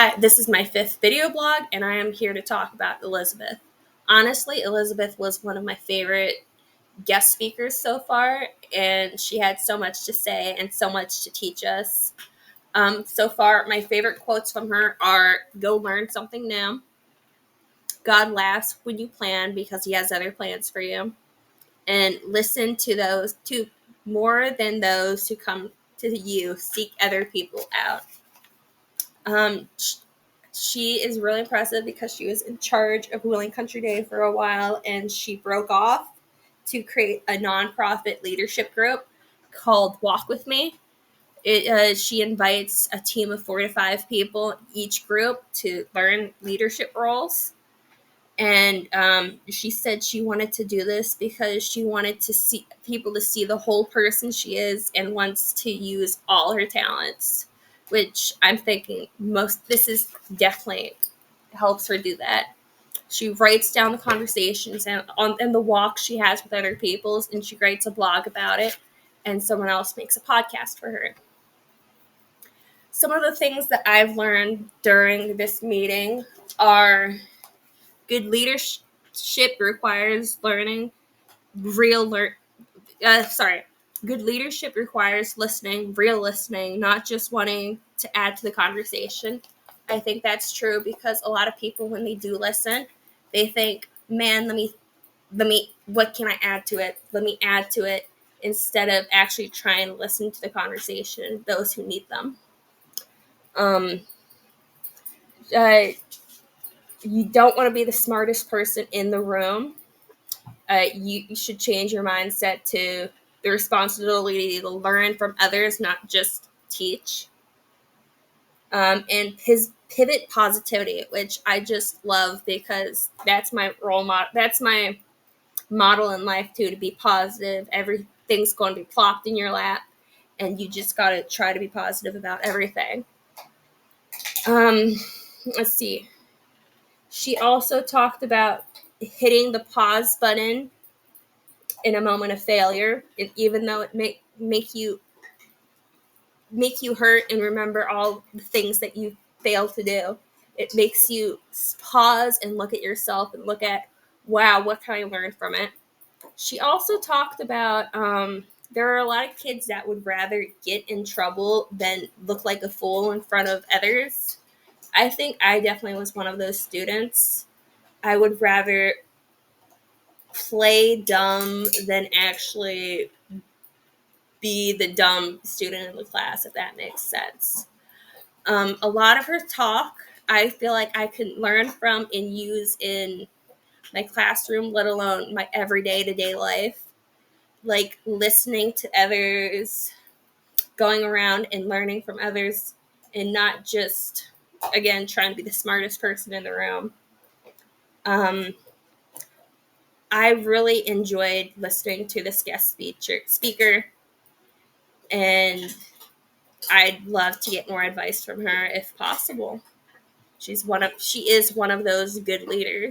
Hi, this is my 5th video blog, and I am here to talk about Elizabeth. Honestly, Elizabeth was one of my favorite guest speakers so far, and she had so much to say and so much to teach us. So far, my favorite quotes from her are "Go learn something new," "God laughs when you plan because he has other plans for you," and "Listen to those to more than those who come to you. Seek other people out." Um, she is really impressive because she was in charge of Wheeling Country Day for a while, and she broke off to create a nonprofit leadership group called Walk With Me. She invites a team of 4 to 5 people each group to learn leadership roles. And she said she wanted to do this because she wanted to see people to see the whole person she is and wants to use all her talents, which I'm thinking this is definitely helps her do that. She writes down the conversations and the walks she has with other people, and she writes a blog about it, and someone else makes a podcast for her. Some of the things that I've learned during this meeting are good leadership requires learning real learn sorry good leadership requires listening, real listening, not just wanting to add to the conversation. I think that's true because a lot of people, when they do listen, they think, man, let me what can I add to it, let me add to it, instead of actually trying to listen to the conversation, those who need them. um uh, you don't want to be the smartest person in the room. You should change your mindset to the responsibility to learn from others, not just teach. And his pivot positivity, which I just love because that's my role model. That's my model in life too, to be positive. Everything's going to be plopped in your lap, and you just got to try to be positive about everything. Um, let's see. She also talked about hitting the pause button in a moment of failure, and even though it make you hurt and remember all the things that you failed to do, it makes you pause and look at yourself and look at, wow, what can I learn from it. She also talked about there are a lot of kids that would rather get in trouble than look like a fool in front of others. I think I definitely was one of those students. I would rather play dumb than actually be the dumb student in the class, if that makes sense. A lot of her talk, I feel like I can learn from and use in my classroom, let alone my everyday to day life. Like listening to others, going around and learning from others, and not just, again, trying to be the smartest person in the room. Um, I really enjoyed listening to this guest speaker, and I'd love to get more advice from her if possible. She is one of those good leaders.